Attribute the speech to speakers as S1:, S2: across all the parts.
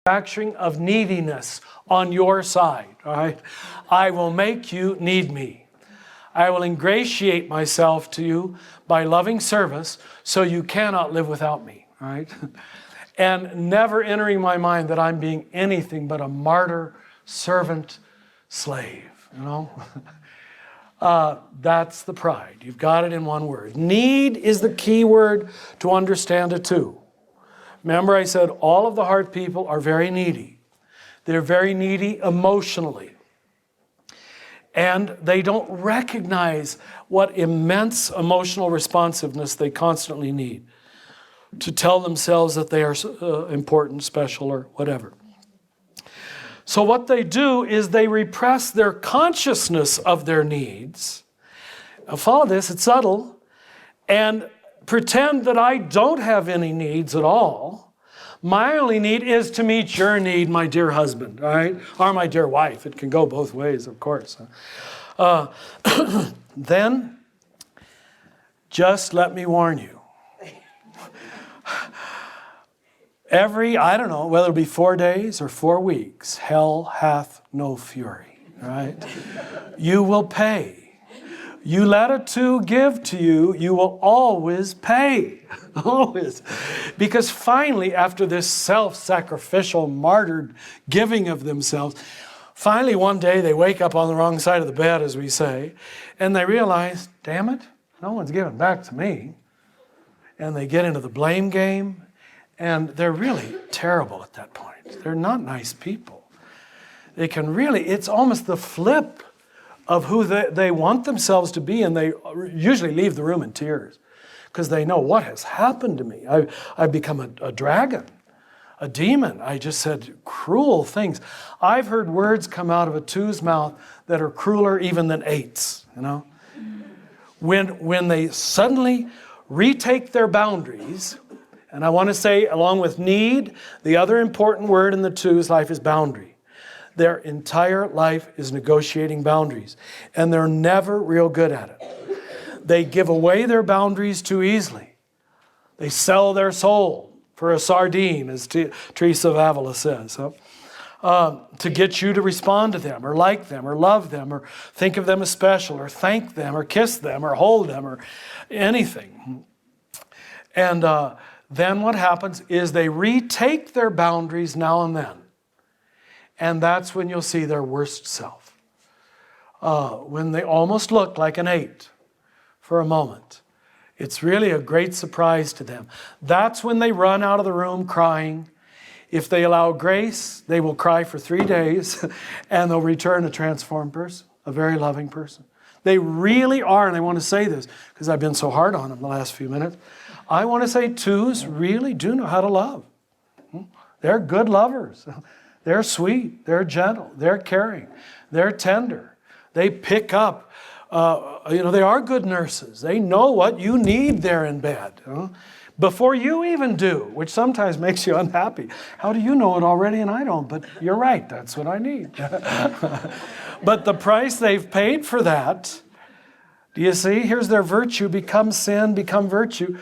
S1: manufacturing of neediness on your side, all right? I will make you need me. I will ingratiate myself to you by loving service so you cannot live without me, all right? And never entering my mind that I'm being anything but a martyr, servant, slave, you know? That's the pride. You've got it in one word. Need is the key word to understand it too. Remember I said all of the heart people are very needy. They're very needy emotionally. And they don't recognize what immense emotional responsiveness they constantly need to tell themselves that they are important, special, or whatever. So what they do is they repress their consciousness of their needs. Now follow this, it's subtle. And pretend that I don't have any needs at all. My only need is to meet your need, my dear husband, all right? Or my dear wife. It can go both ways, of course. Then, just let me warn you. Every, I don't know, whether it be 4 days or 4 weeks, hell hath no fury, right? You will pay. You let a two give to you, you will always pay. Always. Because finally, after this self-sacrificial, martyred giving of themselves, finally one day they wake up on the wrong side of the bed, as we say, and they realize, damn it, no one's giving back to me. And they get into the blame game. And they're really terrible at that point. They're not nice people. They can really, it's almost the flip of who they want themselves to be, and they usually leave the room in tears because they know what has happened to me. I've become a dragon, a demon. I just said cruel things. I've heard words come out of a two's mouth that are crueler even than eight's, you know. When they suddenly retake their boundaries. And I want to say, along with need, the other important word in the two's life is boundary. Their entire life is negotiating boundaries. And they're never real good at it. They give away their boundaries too easily. They sell their soul for a sardine, as Teresa of Avila says, to get you to respond to them, or like them, or love them, or think of them as special, or thank them, or kiss them, or hold them, or anything. And then what happens is they retake their boundaries now and then. And that's when you'll see their worst self. When they almost look like an 8 for a moment. It's really a great surprise to them. That's when they run out of the room crying. If they allow grace, they will cry for 3 days and they'll return a transformed person, a very loving person. They really are, and I want to say this because I've been so hard on them the last few minutes. I want to say twos really do know how to love. They're good lovers. They're sweet. They're gentle. They're caring. They're tender. They pick up. They are good nurses. They know what you need there in bed before you even do, which sometimes makes you unhappy. How do you know it already and I don't? But you're right. That's what I need. But the price they've paid for that, do you see? Here's their virtue, become sin, become virtue.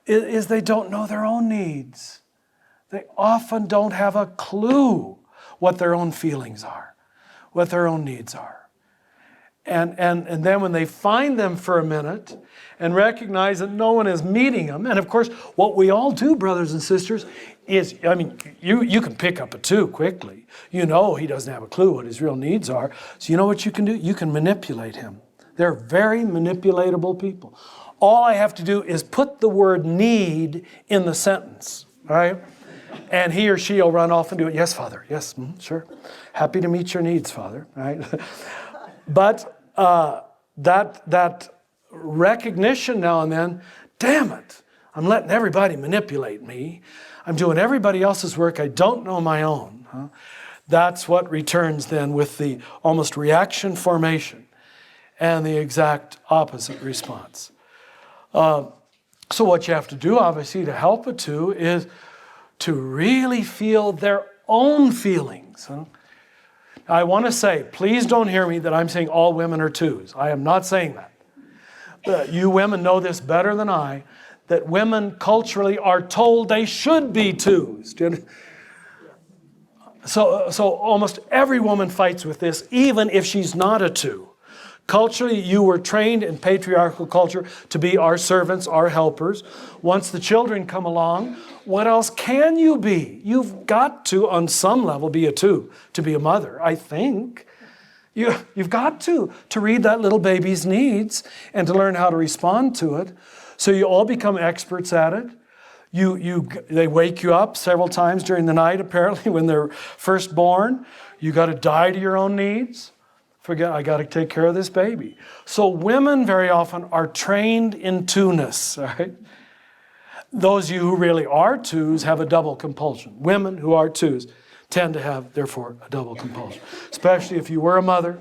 S1: Is they don't know their own needs. They often don't have a clue what their own feelings are, what their own needs are. And then when they find them for a minute and recognize that no one is meeting them, and of course, what we all do, brothers and sisters, is, you can pick up a 2 quickly. You know he doesn't have a clue what his real needs are. So you know what you can do? You can manipulate him. They're very manipulatable people. All I have to do is put the word need in the sentence, right? And he or she will run off and do it. Yes, Father. Yes, sure. Happy to meet your needs, Father, right? But that recognition now and then, damn it, I'm letting everybody manipulate me. I'm doing everybody else's work. I don't know my own. That's what returns then with the almost reaction formation and the exact opposite response. So what you have to do, obviously, to help a 2 is to really feel their own feelings. I want to say, please don't hear me that I'm saying all women are 2s. I am not saying that. You women know this better than I, that women culturally are told they should be 2s. So almost every woman fights with this, even if she's not a 2. Culturally, you were trained in patriarchal culture to be our servants, our helpers. Once the children come along, what else can you be? You've got to, on some level, be a 2 to be a mother, I think. You've got to read that little baby's needs and to learn how to respond to it. So you all become experts at it. They wake you up several times during the night, apparently, when they're first born. You got to die to your own needs. Forget, I got to take care of this baby. So women very often are trained in 2-ness, right? Those of you who really are 2s have a double compulsion. Women who are 2s tend to have, therefore, a double compulsion, especially if you were a mother.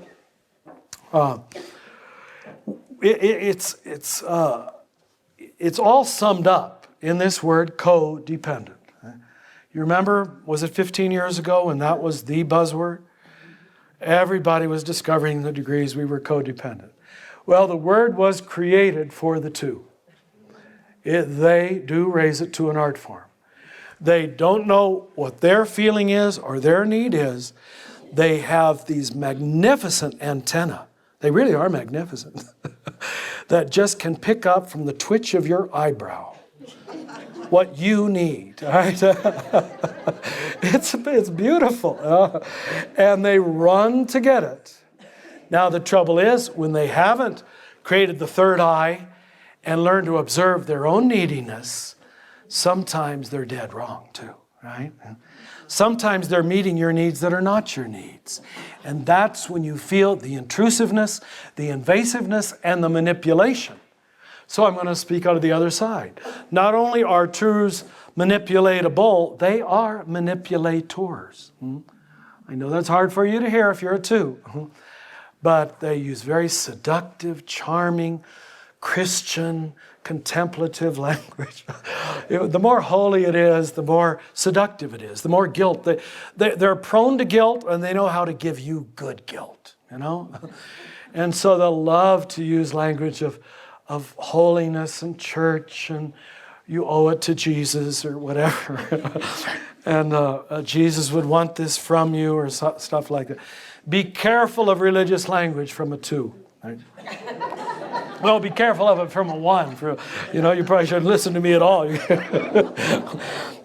S1: It's all summed up in this word, codependent. You remember, was it 15 years ago when that was the buzzword? Everybody was discovering the degrees we were codependent. Well, the word was created for the 2. They do raise it to an art form. They don't know what their feeling is or their need is. They have these magnificent antennae. They really are magnificent. That just can pick up from the twitch of your eyebrow what you need. Right? It's beautiful. And they run to get it. Now the trouble is, when they haven't created the third eye and learned to observe their own neediness, sometimes they're dead wrong too, right? Sometimes they're meeting your needs that are not your needs. And that's when you feel the intrusiveness, the invasiveness, and the manipulation. So I'm going to speak out of the other side. Not only are 2s manipulatable, they are manipulators. I know that's hard for you to hear if you're a 2. But they use very seductive, charming, Christian, contemplative language. The more holy it is, the more seductive it is, the more guilt. They're prone to guilt, and they know how to give you good guilt, you know? And so they'll love to use language of holiness and church, and you owe it to Jesus or whatever. And Jesus would want this from you or stuff like that. Be careful of religious language from a 2. Right? Well, be careful of it from a 1. You probably shouldn't listen to me at all.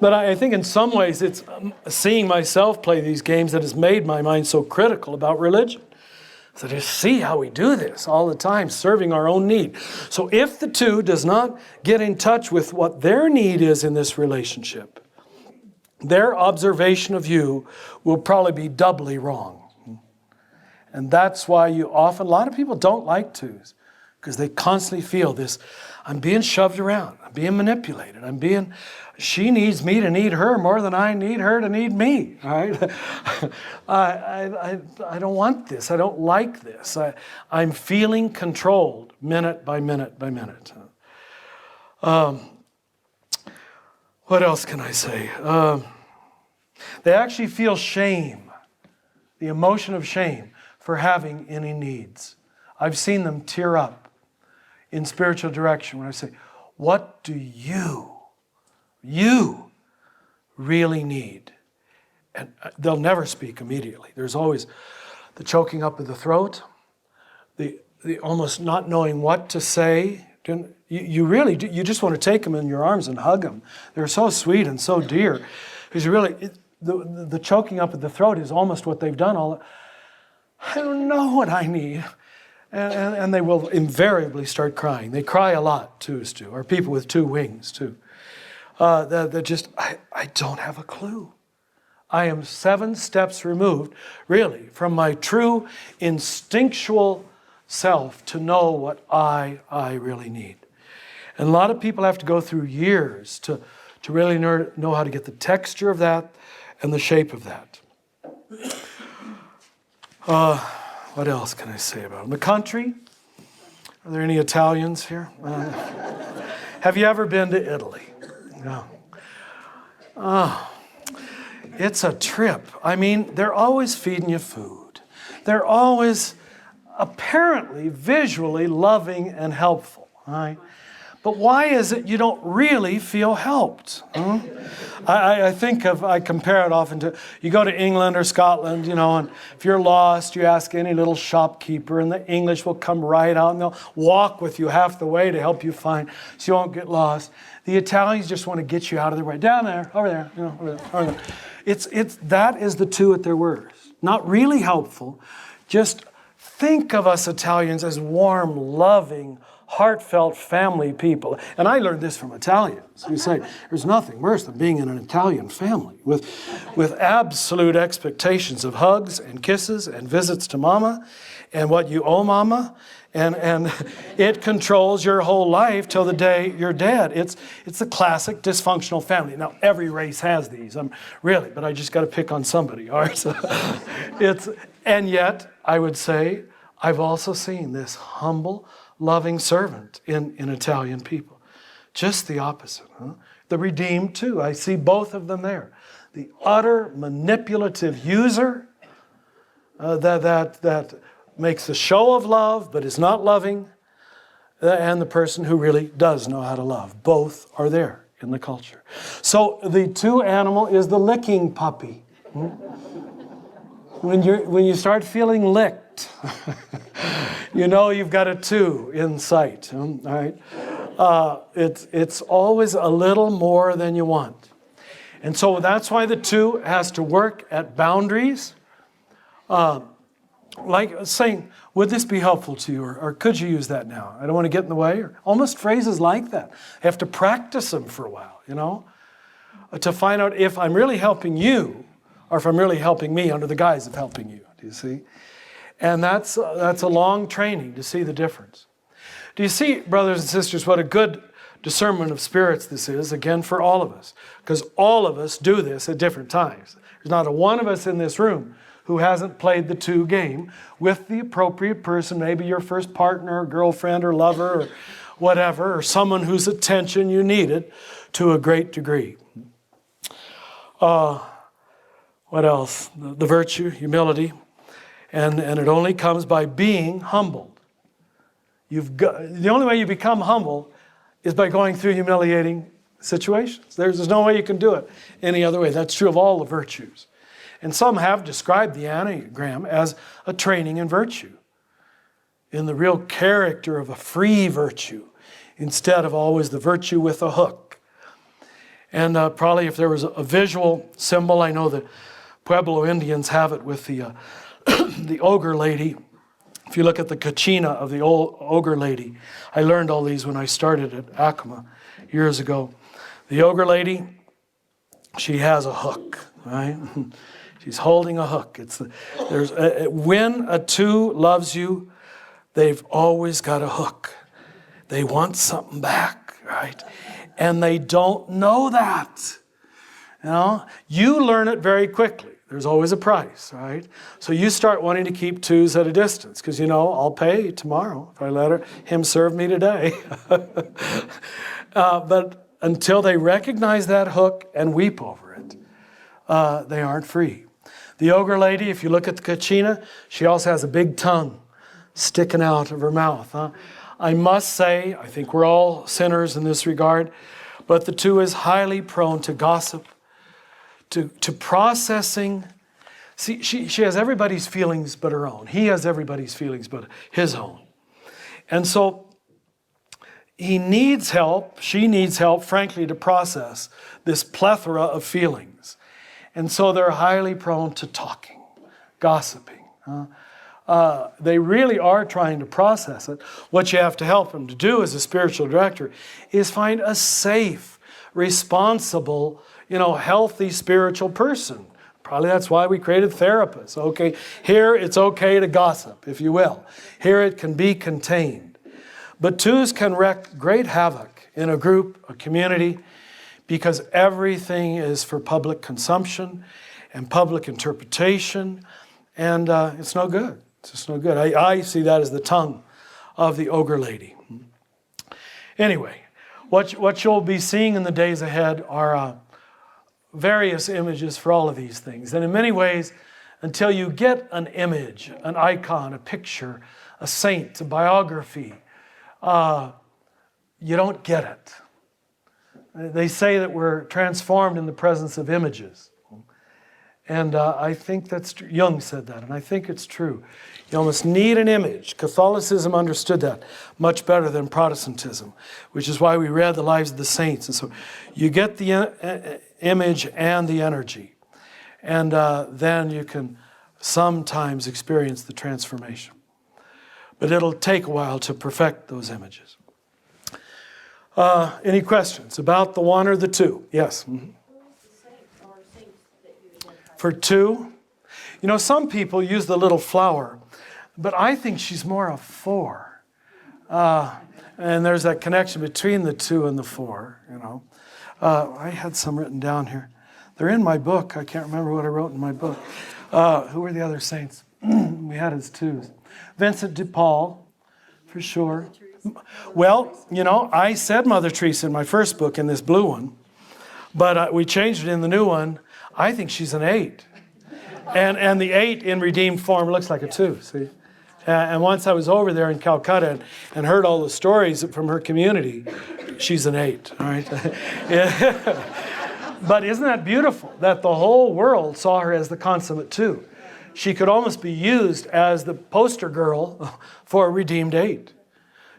S1: But I think in some ways it's seeing myself play these games that has made my mind so critical about religion. So to see how we do this all the time, serving our own need. So if the 2 does not get in touch with what their need is in this relationship, their observation of you will probably be doubly wrong. And that's why a lot of people don't like 2s, because they constantly feel this, I'm being shoved around, I'm being manipulated, she needs me to need her more than I need her to need me, right? I don't want this, I don't like this. I'm feeling controlled minute by minute by minute. What else can I say? They actually feel shame, the emotion of shame for having any needs. I've seen them tear up in spiritual direction when I say, what do you really need? And they'll never speak immediately. There's always the choking up of the throat, the almost not knowing what to say. You really do, you just want to take them in your arms and hug them. They're so sweet and so dear. Because the choking up of the throat is almost what they've done. I don't know what I need. And they will invariably start crying. They cry a lot, 2s do, or people with 2 wings too. They're just, I don't have a clue. I am 7 steps removed, really, from my true instinctual self to know what I really need. And a lot of people have to go through years to really know how to get the texture of that and the shape of that. What else can I say about them? The country? Are there any Italians here? Have you ever been to Italy? No. Oh, it's a trip. I mean, they're always feeding you food. They're always apparently visually loving and helpful, right? But why is it you don't really feel helped? Huh? I compare it often to, you go to England or Scotland, and if you're lost, you ask any little shopkeeper and the English will come right out and they'll walk with you half the way to help you find, so you won't get lost. The Italians just want to get you out of their way. Down there, over there, over there, over there. That is the two at their worst. Not really helpful. Just think of us Italians as warm, loving, heartfelt family people. And I learned this from Italians who say there's nothing worse than being in an Italian family with absolute expectations of hugs and kisses and visits to mama and what you owe mama. And it controls your whole life till the day you're dead. It's a classic dysfunctional family. Now, every race has these, but I just got to pick on somebody. All right, so and yet, I would say, I've also seen this humble, loving servant in Italian people. Just the opposite. Huh? The redeemed too. I see both of them there. The utter manipulative user that makes a show of love but is not loving, and the person who really does know how to love. Both are there in the culture. So the two animal is the licking puppy. When you start feeling licked, you've got a two in sight. All right, it's always a little more than you want, and so that's why the two has to work at boundaries. Like saying, would this be helpful to you? Or could you use that now? I don't want to get in the way. Or almost phrases like that. I have to practice them for a while, to find out if I'm really helping you or if I'm really helping me under the guise of helping you. Do you see? And that's a long training to see the difference. Do you see, brothers and sisters, what a good discernment of spirits this is, again, for all of us? Because all of us do this at different times. There's not a one of us in this room who hasn't played the two game with the appropriate person, maybe your first partner or girlfriend or lover or whatever, or someone whose attention you needed to a great degree. What else? The virtue, humility, and it only comes by being humbled. The only way you become humble is by going through humiliating situations. There's no way you can do it any other way. That's true of all the virtues. And some have described the Enneagram as a training in virtue, in the real character of a free virtue, instead of always the virtue with a hook. And probably if there was a visual symbol, I know the Pueblo Indians have it with the the ogre lady. If you look at the kachina of the old ogre lady, I learned all these when I started at Acoma years ago. The ogre lady, she has a hook, right? She's holding a hook. When a two loves you, they've always got a hook. They want something back, right? And they don't know that. You learn it very quickly. There's always a price, right? So you start wanting to keep twos at a distance because, I'll pay tomorrow if I let him serve me today. But until they recognize that hook and weep over it, they aren't free. The ogre lady, if you look at the kachina, she also has a big tongue sticking out of her mouth. I must say, I think we're all sinners in this regard, but the two is highly prone to gossip, to processing. See, she has everybody's feelings but her own. He has everybody's feelings but his own. And so he needs help, she needs help, frankly, to process this plethora of feelings. And so they're highly prone to talking, gossiping. They really are trying to process it. What you have to help them to do as a spiritual director is find a safe, responsible, healthy spiritual person. Probably that's why we created therapists. Okay, here it's okay to gossip, if you will. Here it can be contained. But twos can wreak great havoc in a group, a community, because everything is for public consumption and public interpretation, and it's no good. It's just no good. I see that as the tongue of the ogre lady. Anyway, what you'll be seeing in the days ahead are various images for all of these things. And in many ways, until you get an image, an icon, a picture, a saint, a biography, you don't get it. They say that we're transformed in the presence of images. And I think that's true. Jung said that, and I think it's true. You almost need an image. Catholicism understood that much better than Protestantism, which is why we read the lives of the saints. And so you get the image and the energy. And then you can sometimes experience the transformation. But it'll take a while to perfect those images. Any questions about the one or the two? Yes. Mm-hmm. For two? You know, some people use the little flower, but I think she's more a 4. And there's that connection between the 2 and the 4, you know. I had some written down here. They're in my book. I can't remember what I wrote in my book. Who were the other saints? We had as 2s. Vincent de Paul, for sure. Well, you know, I said Mother Teresa in my first book, in this blue one, but we changed it in the new one. I think she's an 8. And the 8 in redeemed form looks like a 2, see? And once I was over there in Calcutta and heard all the stories from her community, she's an 8, all right? But isn't that beautiful that the whole world saw her as the consummate 2? She could almost be used as the poster girl for a redeemed 8.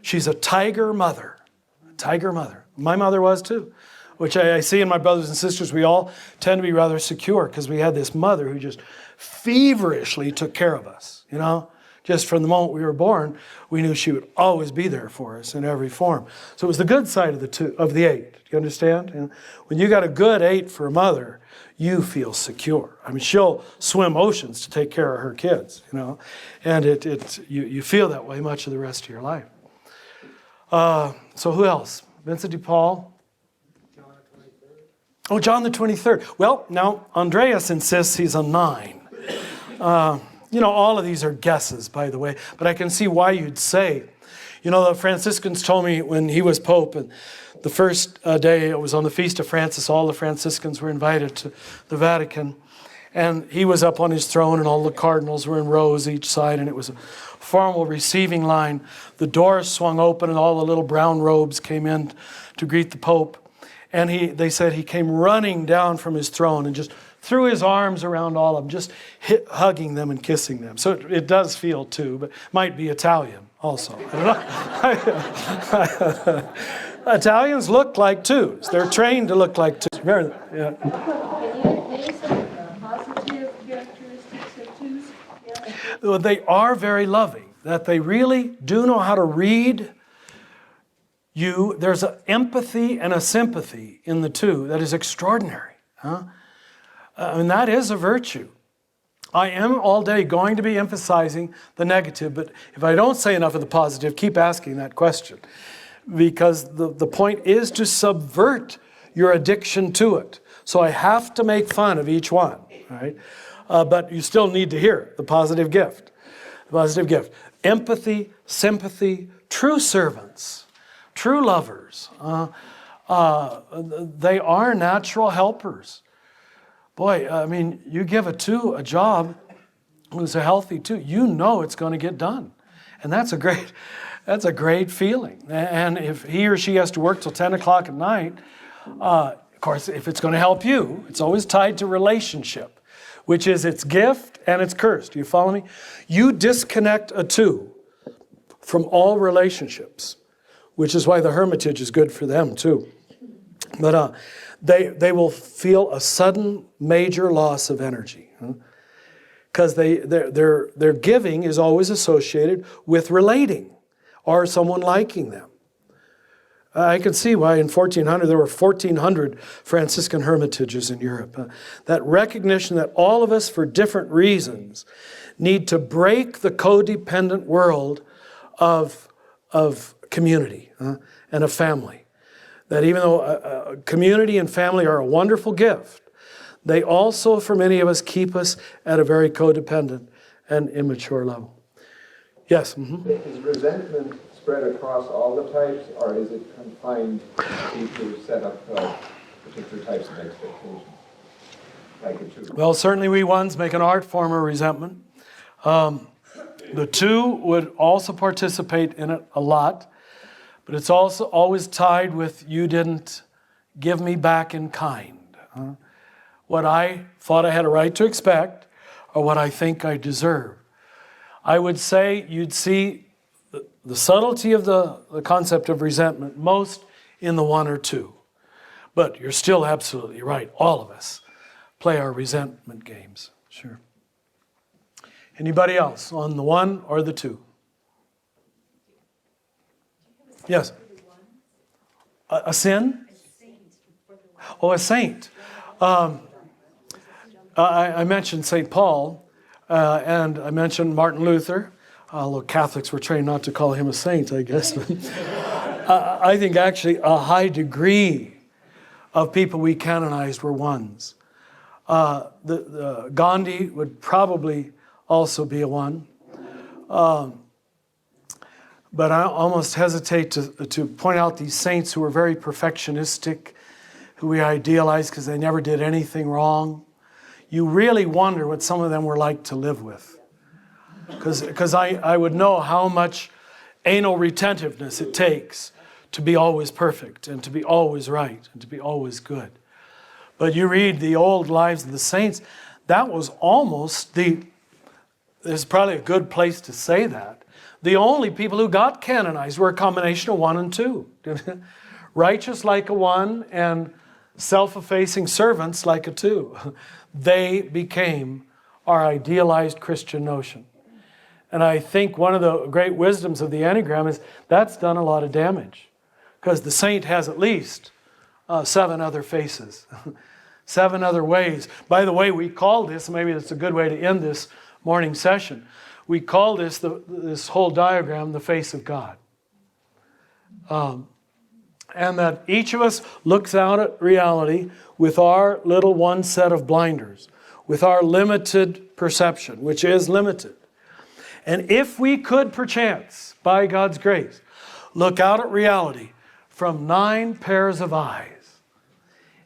S1: She's a tiger mother. A tiger mother. My mother was too. Which I see in my brothers and sisters, we all tend to be rather secure because we had this mother who just feverishly took care of us, you know. Just from the moment we were born, we knew she would always be there for us in every form. So it was the good side of the 8. Do you understand? And when you got a good 8 for a mother, you feel secure. I mean, she'll swim oceans to take care of her kids, you know. And you feel that way much of the rest of your life. So who else? Vincent de Paul. Oh, John the 23rd. Well, now, Andreas insists he's a 9. You know, all of these are guesses, by the way, but I can see why you'd say. You know, the Franciscans told me when he was Pope, and the first day, it was on the Feast of Francis, all the Franciscans were invited to the Vatican, and he was up on his throne, and all the cardinals were in rows each side, and it was a formal receiving line. The doors swung open, and all the little brown robes came in to greet the Pope. And they said he came running down from his throne and just threw his arms around all of them, just hugging them and kissing them. So it does feel too, but might be Italian also. I don't know. Italians look like 2s. They're trained to look like 2s. Very, yeah.
S2: Can you some positive characteristics of 2s? Yeah.
S1: Well, they are very loving, that they really do know how to read you. There's an empathy and a sympathy in the 2 that is extraordinary. Huh? And that is a virtue. I am all day going to be emphasizing the negative, but if I don't say enough of the positive, keep asking that question. Because the point is to subvert your addiction to it. So I have to make fun of each one, right? But you still need to hear the positive gift. The positive gift. Empathy, sympathy, true servants. True lovers, they are natural helpers. Boy, I mean, you give a 2 a job who's a healthy 2, you know it's going to get done. And that's a great feeling. And if he or she has to work till 10 o'clock at night, of course, if it's going to help you, it's always tied to relationship, which is its gift and its curse. Do you follow me? You disconnect a 2 from all relationships, which is why the hermitage is good for them too. But they will feel a sudden major loss of energy. Because their giving is always associated with relating or someone liking them. I can see why in 1400 there were 1,400 Franciscan hermitages in Europe. That recognition that all of us, for different reasons, need to break the codependent world of community and a family. That even though community and family are a wonderful gift, they also, for many of us, keep us at a very codependent and immature level. Yes? Mm-hmm.
S3: Is resentment spread across all the types, or is it confined to set up particular types of expectations? Like a 2?
S1: Well, certainly we ones make an art form of resentment. The 2 would also participate in it a lot. But it's also always tied with you didn't give me back in kind. What I thought I had a right to expect or what I think I deserve. I would say you'd see the subtlety of the concept of resentment most in the 1 or 2. But you're still absolutely right. All of us play our resentment games. Sure. Anybody else on the 1 or the 2? Yes. A sin? Oh, a saint. I mentioned St. Paul, and I mentioned Martin Luther, although Catholics were trained not to call him a saint, I guess. I think actually a high degree of people we canonized were ones. Gandhi would probably also be a 1. But I almost hesitate to point out these saints who were very perfectionistic, who we idealize because they never did anything wrong. You really wonder what some of them were like to live with. Because I would know how much anal retentiveness it takes to be always perfect and to be always right and to be always good. But you read the old lives of the saints, that was almost there's probably a good place to say that. The only people who got canonized were a combination of 1 and 2. Righteous like a 1 and self-effacing servants like a 2. They became our idealized Christian notion. And I think one of the great wisdoms of the Enneagram is that's done a lot of damage. Because the saint has at least 7 other faces. 7 other ways. By the way, we call this, maybe it's a good way to end this morning session, we call this whole diagram the face of God. And that each of us looks out at reality with our little 1 set of blinders, with our limited perception, which is limited. And if we could perchance, by God's grace, look out at reality from 9 pairs of eyes,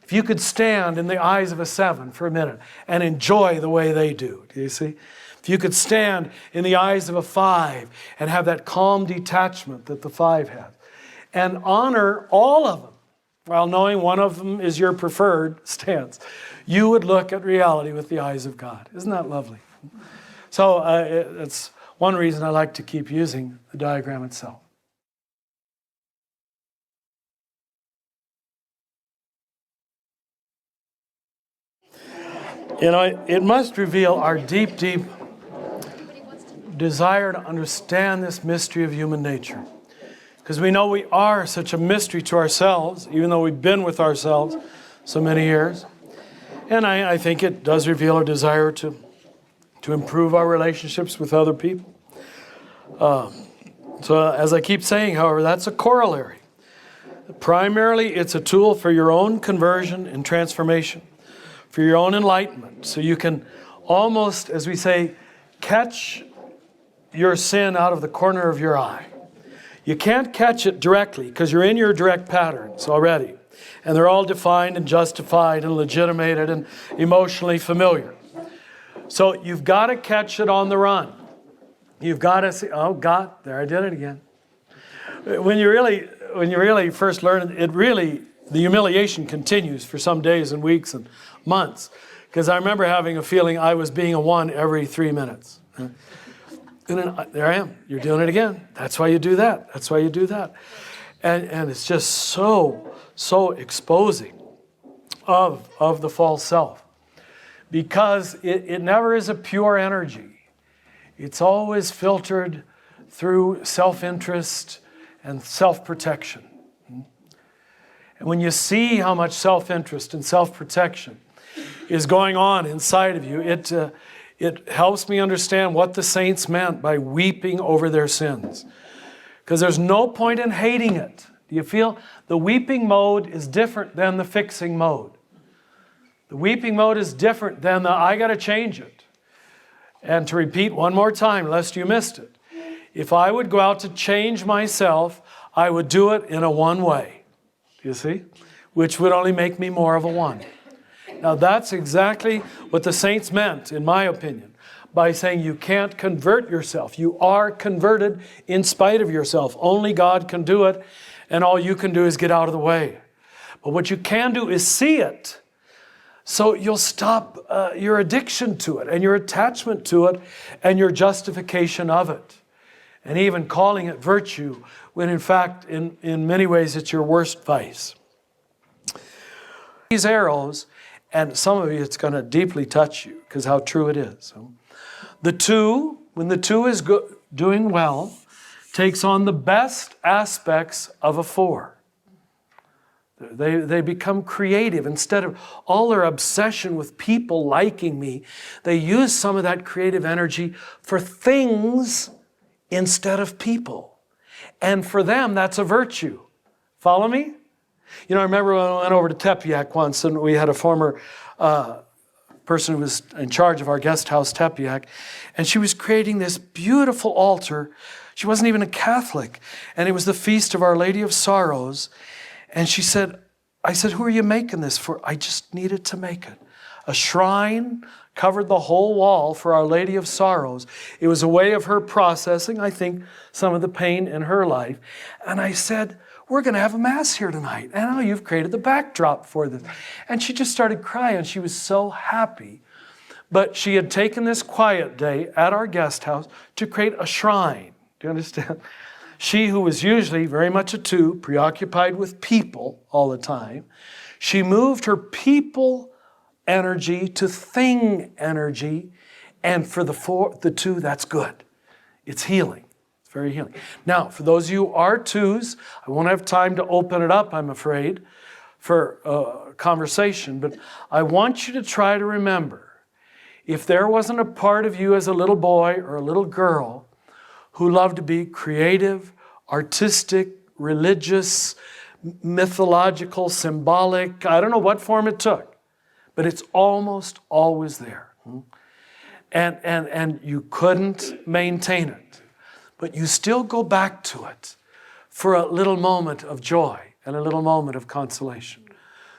S1: if you could stand in the eyes of a 7 for a minute and enjoy the way they do you see? If you could stand in the eyes of a 5 and have that calm detachment that the 5 has, and honor all of them, while knowing one of them is your preferred stance, you would look at reality with the eyes of God. Isn't that lovely? So it's one reason I like to keep using the diagram itself. You know, it must reveal our deep, deep desire to understand this mystery of human nature. Because we know we are such a mystery to ourselves, even though we've been with ourselves so many years. And I think it does reveal our desire to improve our relationships with other people. So as I keep saying, however, that's a corollary. Primarily, it's a tool for your own conversion and transformation, for your own enlightenment. So you can almost, as we say, catch your sin out of the corner of your eye. You can't catch it directly because you're in your direct patterns already. And they're all defined and justified and legitimated and emotionally familiar. So you've got to catch it on the run. You've got to see, oh God, there I did it again. When you really first learn it, the humiliation continues for some days and weeks and months. Because I remember having a feeling I was being a 1 every 3 minutes. And then there I am. You're doing it again. That's why you do that. That's why you do that. And it's just so exposing of the false self. Because it never is a pure energy. It's always filtered through self-interest and self-protection. And when you see how much self-interest and self-protection is going on inside of you, it helps me understand what the saints meant by weeping over their sins. Because there's no point in hating it. Do you feel? The weeping mode is different than the fixing mode. The weeping mode is different than the I got to change it. And to repeat one more time, lest you missed it. If I would go out to change myself, I would do it in a 1 way. Do you see? Which would only make me more of a 1. Now that's exactly what the saints meant, in my opinion, by saying you can't convert yourself. You are converted in spite of yourself. Only God can do it. and all you can do is get out of the way. But what you can do is see it, so you'll stop your addiction to it and your attachment to it and your justification of it. And even calling it virtue, when in fact, in many ways, it's your worst vice. These arrows, and some of you, it's going to deeply touch you, because how true it is. The 2, when the 2 is doing well, takes on the best aspects of a 4. They become creative. Instead of all their obsession with people liking me, they use some of that creative energy for things instead of people. And for them, that's a virtue. Follow me? You know, I remember when I went over to Tepeyac once, and we had a former person who was in charge of our guest house, Tepeyac, and she was creating this beautiful altar. She wasn't even a Catholic, and it was the Feast of Our Lady of Sorrows. And she said, I said, who are you making this for? I just needed to make it. A shrine covered the whole wall for Our Lady of Sorrows. It was a way of her processing, I think, some of the pain in her life. And I said, we're going to have a Mass here tonight. And now you've created the backdrop for this. And she just started crying. She was so happy. But she had taken this quiet day at our guest house to create a shrine. Do you understand? She, who was usually very much a 2, preoccupied with people all the time, she moved her people energy to thing energy, and for the 2, that's good. It's healing. It's very healing. Now, for those of you who are 2s, I won't have time to open it up, I'm afraid, for conversation, but I want you to try to remember, if there wasn't a part of you as a little boy or a little girl who loved to be creative, artistic, religious, mythological, symbolic, I don't know what form it took, but it's almost always there. And you couldn't maintain it, but you still go back to it for a little moment of joy and a little moment of consolation.